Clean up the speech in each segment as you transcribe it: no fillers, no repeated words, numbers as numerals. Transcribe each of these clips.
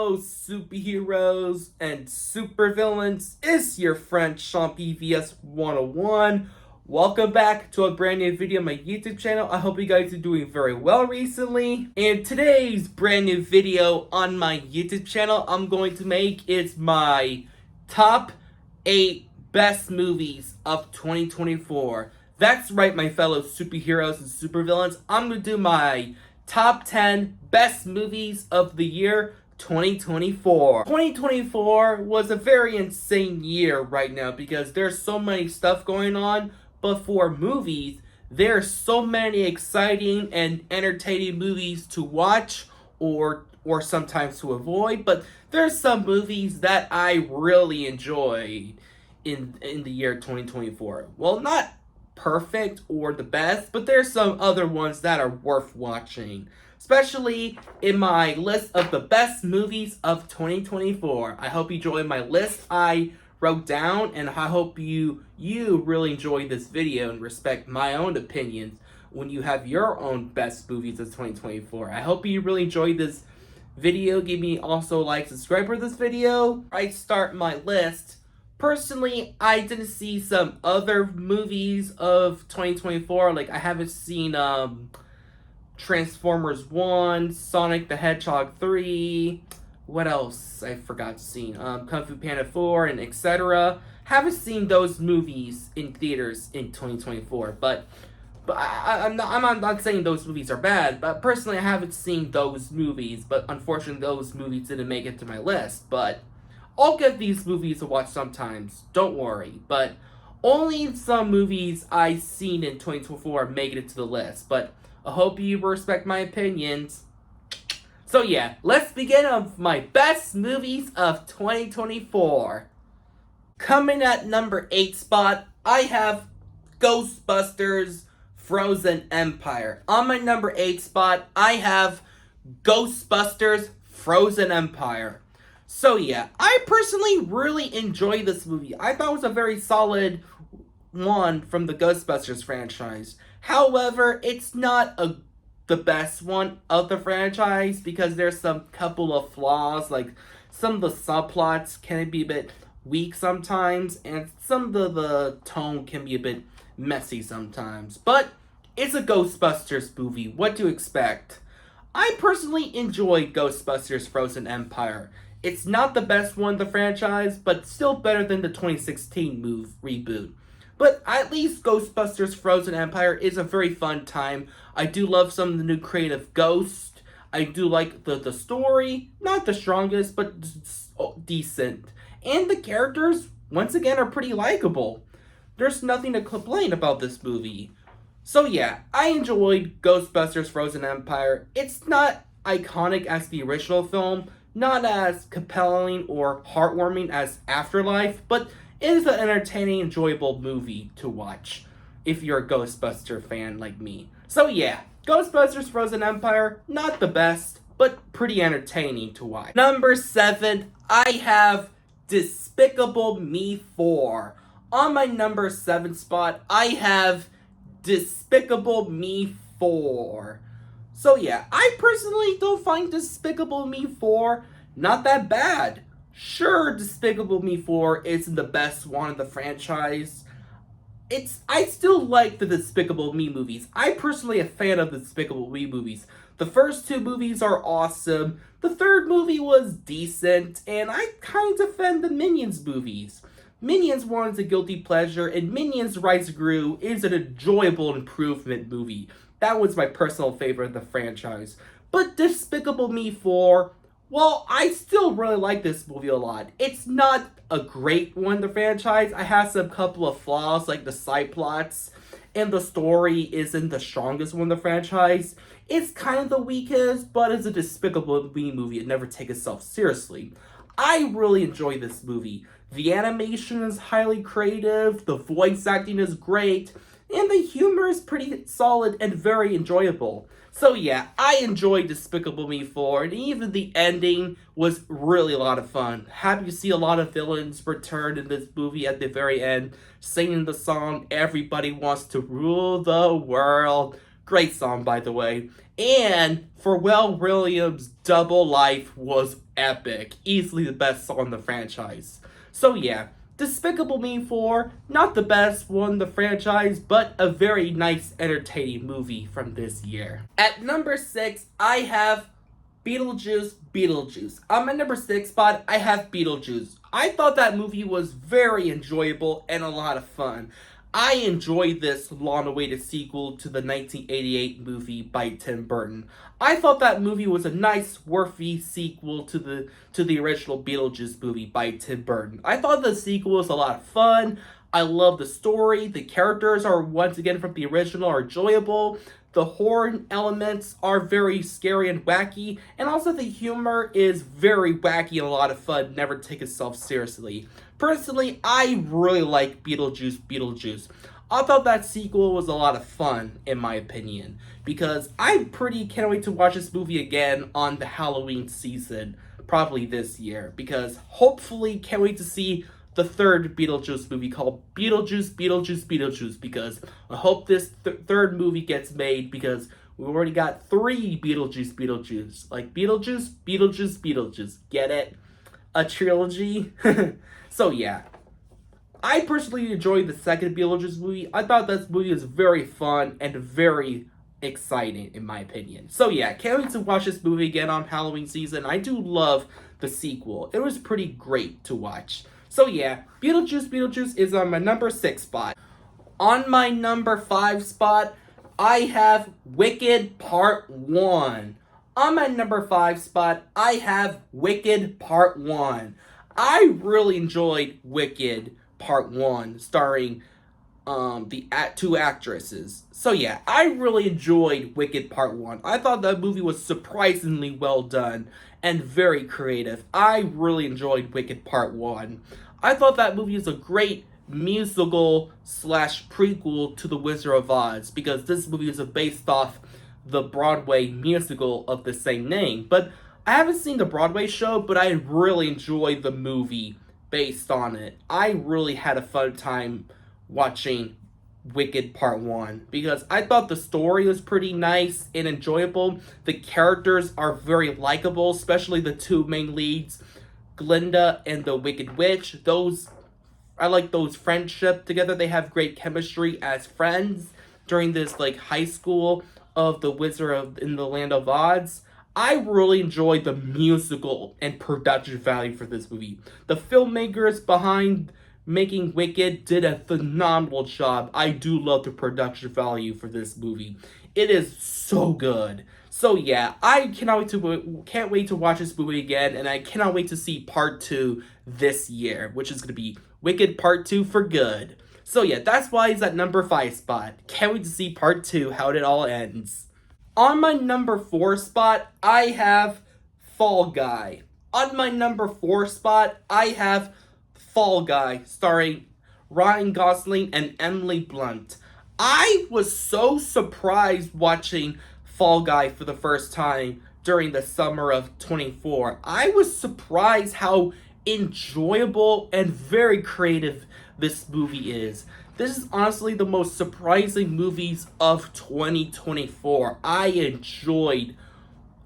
fellow superheroes and supervillains? It's your friend Sean PVS 101. Welcome back to a brand new video on my YouTube channel. I hope you guys are doing very well recently. And today's brand new video on my YouTube channel I'm going to make is my top 8 best movies of 2024. That's right, my fellow superheroes and supervillains. I'm going to do my top 10 best movies of the year 2024. 2024 was a very insane year right now because there's so many stuff going on, but for movies, there's so many exciting and entertaining movies to watch or sometimes to avoid, but there's some movies that I really enjoyed in the year 2024. Well, not perfect or the best, but there's some other ones that are worth watching, especially in my list of the best movies of 2024. I hope you enjoy my list I wrote down, and I hope you really enjoy this video and respect my own opinions when you have your own best movies of 2024. I hope you really enjoyed this video. Give me also a like, subscribe for this video. I start my list. Personally, I didn't see some other movies of 2024. Like, I haven't seen Transformers 1, Sonic the Hedgehog 3, what else I forgot to see? Kung Fu Panda 4, and etc. Haven't seen those movies in theaters in 2024, but I'm not saying those movies are bad, but personally I haven't seen those movies, but unfortunately those movies didn't make it to my list, but I'll get these movies to watch sometimes, don't worry, but only some movies I've seen in 2024 make it to the list, but I hope you respect my opinions. So yeah, let's begin on my best movies of 2024. Coming at number 8 spot, I have Ghostbusters Frozen Empire. On my number 8 spot, I have Ghostbusters Frozen Empire. So yeah, I personally really enjoyed this movie. I thought it was a very solid one from the Ghostbusters franchise. However, it's not the best one of the franchise because there's some couple of flaws, like some of the subplots can be a bit weak sometimes, and some of the tone can be a bit messy sometimes. But it's a Ghostbusters movie, what to expect? I personally enjoyed Ghostbusters Frozen Empire. It's not the best one of the franchise, but still better than the 2016 reboot. But at least Ghostbusters Frozen Empire is a very fun time. I do love some of the new creative ghosts. I do like the story. Not the strongest, but decent. And the characters, once again, are pretty likable. There's nothing to complain about this movie. So yeah, I enjoyed Ghostbusters Frozen Empire. It's not iconic as the original film, not as compelling or heartwarming as Afterlife, but it is an entertaining, enjoyable movie to watch if you're a Ghostbuster fan like me. So yeah, Ghostbusters Frozen Empire, not the best, but pretty entertaining to watch. Number 7, I have Despicable Me 4. On my number 7 spot, I have Despicable Me 4. So yeah, I personally don't find Despicable Me 4 not that bad. Sure, Despicable Me 4 isn't the best one of the franchise. I still like the Despicable Me movies. I personally am a fan of the Despicable Me movies. The first 2 movies are awesome. The third movie was decent, and I kind of defend the Minions movies. Minions 1 is a guilty pleasure, and Minions Rise of Gru is an enjoyable improvement movie. That was my personal favorite of the franchise. But Despicable Me 4, well, I still really like this movie a lot. It's not a great one in the franchise. I have some couple of flaws, like the side plots, and the story isn't the strongest one in the franchise. It's kind of the weakest, but it's a Despicable Me movie. It never takes itself seriously. I really enjoy this movie. The animation is highly creative, the voice acting is great, and the humor is pretty solid and very enjoyable. So yeah, I enjoyed Despicable Me 4, and even the ending was really a lot of fun. Happy to see a lot of villains return in this movie at the very end, singing the song, "Everybody Wants to Rule the World." Great song, by the way. And Pharrell Williams' Double Life was epic. Easily the best song in the franchise. So yeah, Despicable Me 4, not the best one in the franchise, but a very nice, entertaining movie from this year. At number 6, I have Beetlejuice. On my number 6 spot, I have Beetlejuice. I thought that movie was very enjoyable and a lot of fun. I enjoyed this long-awaited sequel to the 1988 movie by Tim Burton. I thought that movie was a nice, worthy sequel to the original Beetlejuice movie by Tim Burton. I thought the sequel was a lot of fun. I love the story. The characters are, once again, from the original, are enjoyable. The horror elements are very scary and wacky, and also the humor is very wacky and a lot of fun, never take itself seriously. Personally, I really like Beetlejuice. I thought that sequel was a lot of fun, in my opinion, because I can't wait to watch this movie again on the Halloween season, probably this year, because hopefully can't wait to see the third Beetlejuice movie called Beetlejuice, because I hope this third movie gets made, because we already got 3 Beetlejuice. Like Beetlejuice. Get it? A trilogy? So yeah. I personally enjoyed the second Beetlejuice movie. I thought this movie was very fun and very exciting, in my opinion. So yeah, can't wait to watch this movie again on Halloween season. I do love the sequel. It was pretty great to watch. So yeah, Beetlejuice is on my number 6 spot. On my number 5 spot, I have Wicked Part 1. On my number 5 spot, I have Wicked Part 1. I really enjoyed Wicked Part 1, starring the 2 actresses. So yeah, I really enjoyed Wicked Part 1. I thought that movie was surprisingly well done and very creative. I really enjoyed Wicked Part 1. I thought that movie is a great musical / prequel to The Wizard of Oz, because this movie is based off the Broadway musical of the same name. But I haven't seen the Broadway show, but I really enjoyed the movie based on it. I really had a fun time watching Wicked Part 1, because I thought the story was pretty nice and enjoyable. The characters are very likable, especially the 2 main leads, Glinda and the Wicked Witch. I like those friendship together. They have great chemistry as friends during this high school of the Wizard in the Land of Oz. I really enjoyed the musical and production value for this movie. The filmmakers behind making Wicked did a phenomenal job. I do love the production value for this movie. It is so good. So yeah, I can't wait to watch this movie again, and I cannot wait to see Part 2 this year, which is going to be Wicked Part 2 for good. So yeah, that's why it's at number 5 spot. Can't wait to see Part 2, how it all ends. On my number 4 spot, I have Fall Guy. On my number 4 spot, I have Fall Guy, starring Ryan Gosling and Emily Blunt. I was so surprised watching Fall Guy for the first time during the summer of 24. I was surprised how enjoyable and very creative this movie is. This is honestly the most surprising movies of 2024. I enjoyed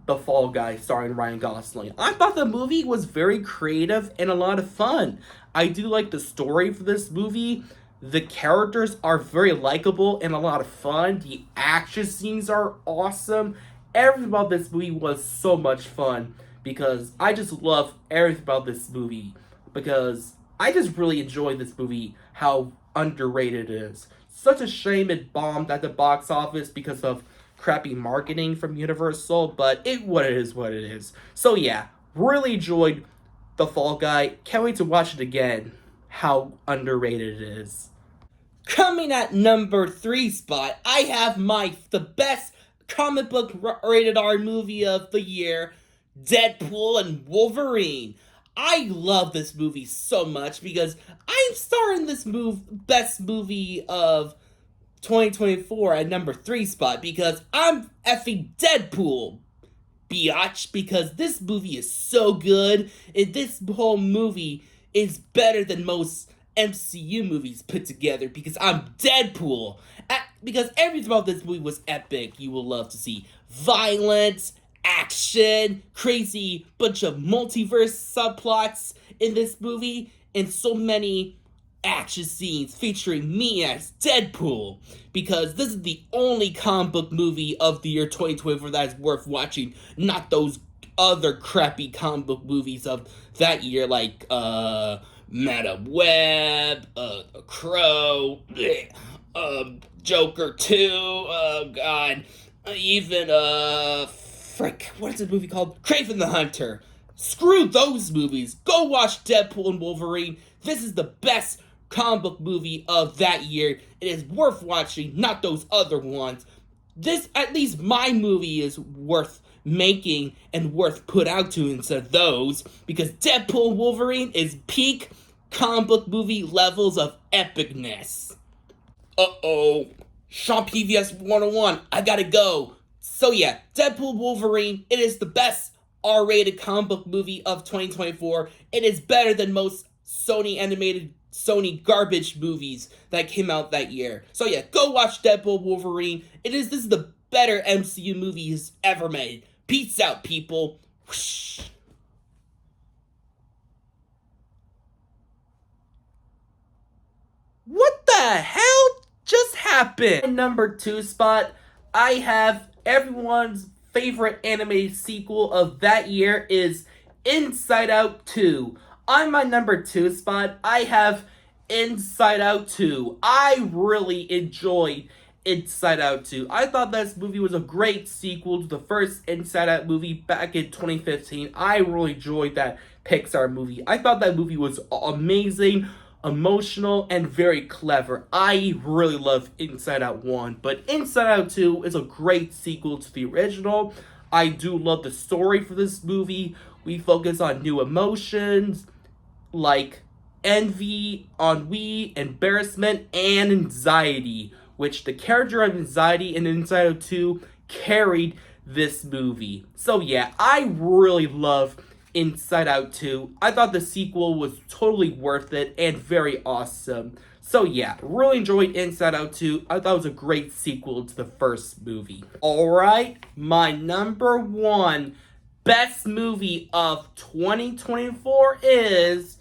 The Fall Guy starring Ryan Gosling. I thought the movie was very creative and a lot of fun. I do like the story for this movie. The characters are very likable and a lot of fun. The action scenes are awesome. Everything about this movie was so much fun, because I just love everything about this movie, because I just really enjoy this movie, how underrated it is. Such a shame it bombed at the box office because of crappy marketing from Universal, but it is what it is. So yeah, really enjoyed The Fall Guy. Can't wait to watch it again, how underrated it is. Coming at number 3 spot, I have the best comic book rated R movie of the year, Deadpool and Wolverine. I love this movie so much because I'm starring this best movie of 2024 at number 3 spot, because I'm effing Deadpool, biatch, because this movie is so good, and this whole movie is better than most MCU movies put together because I'm Deadpool. Because everything about this movie was epic. You will love to see violence, action, crazy bunch of multiverse subplots in this movie, and so many action scenes featuring me as Deadpool. Because this is the only comic book movie of the year 2024 that is worth watching, not those other crappy comic book movies of that year, like Madam Web, Crow, Joker 2, oh god, even, frick, what is the movie called? Kraven the Hunter. Screw those movies. Go watch Deadpool and Wolverine. This is the best comic book movie of that year. It is worth watching, not those other ones. This, at least my movie, is worth making and worth put out to instead of those, because Deadpool and Wolverine is peak comic book movie levels of epicness. Uh-oh. Sean PVS 101, I gotta go. So yeah, Deadpool Wolverine, it is the best R-rated comic book movie of 2024. It is better than most Sony garbage movies that came out that year. So yeah, go watch Deadpool Wolverine. This is the better MCU movie he's ever made. Peace out, people. Whoosh. What the hell just happened? Number 2 spot, I have everyone's favorite animated sequel of that year is Inside Out 2. On my number 2 spot, I have Inside Out 2. I really enjoyed Inside Out 2. I thought this movie was a great sequel to the first Inside Out movie back in 2015. I really enjoyed that Pixar movie. I thought that movie was amazing, emotional, and very clever. I really love Inside Out 1, but Inside Out 2 is a great sequel to the original. I do love the story for this movie. We focus on new emotions like envy, ennui, embarrassment, and anxiety, which the character of anxiety in Inside Out 2 carried this movie. So yeah, I really love Inside Out 2. I thought the sequel was totally worth it and very awesome. So yeah, really enjoyed Inside Out 2. I thought it was a great sequel to the first movie. Alright, my number 1 best movie of 2024 is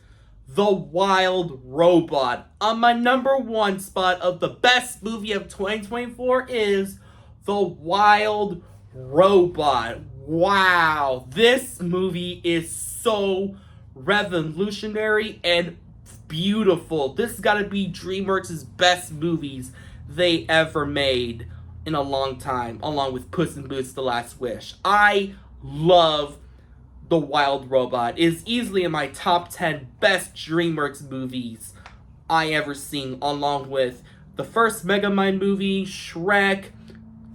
The Wild Robot. On my number 1 spot of the best movie of 2024 is The Wild Robot. Wow, this movie is so revolutionary and beautiful. This has got to be DreamWorks' best movies they ever made in a long time, along with Puss in Boots: The Last Wish. I love The Wild Robot. It is easily in my top 10 best DreamWorks movies I ever seen, along with the first Megamind movie, Shrek,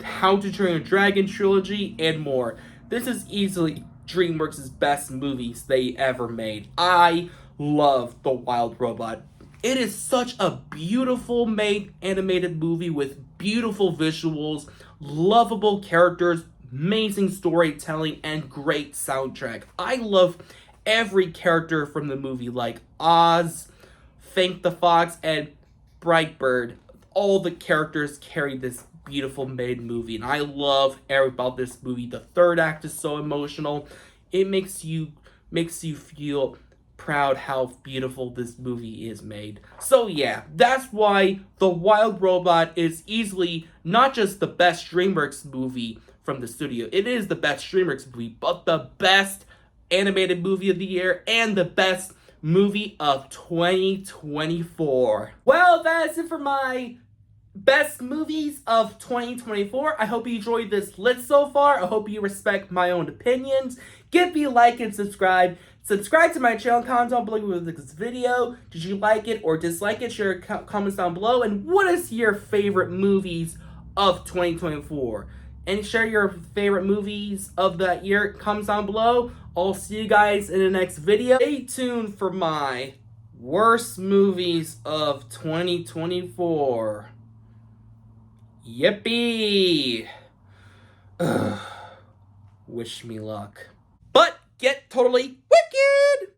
How to Train Your Dragon trilogy, and more. This is easily DreamWorks' best movies they ever made. I love The Wild Robot. It is such a beautiful made animated movie with beautiful visuals, lovable characters, amazing storytelling, and great soundtrack. I love every character from the movie, like Oz, Fink the Fox, and Brightbird. All the characters carry this beautiful made movie, and I love everything about this movie. The third act is so emotional. It makes you feel proud how beautiful this movie is made. So yeah, that's why The Wild Robot is easily not just the best DreamWorks movie from the studio. It is the best DreamWorks movie, but the best animated movie of the year and the best movie of 2024. Well, that's it for my best movies of 2024. I hope you enjoyed this list so far. I hope you respect my own opinions. Give me a like and subscribe. Subscribe to my channel. Comment down below with this video. Did you like it or dislike it? Share comments down below. And what is your favorite movies of 2024? And share your favorite movies of that year. Comments down below. I'll see you guys in the next video. Stay tuned for my worst movies of 2024. Yippee! Ugh. Wish me luck. But get totally wicked!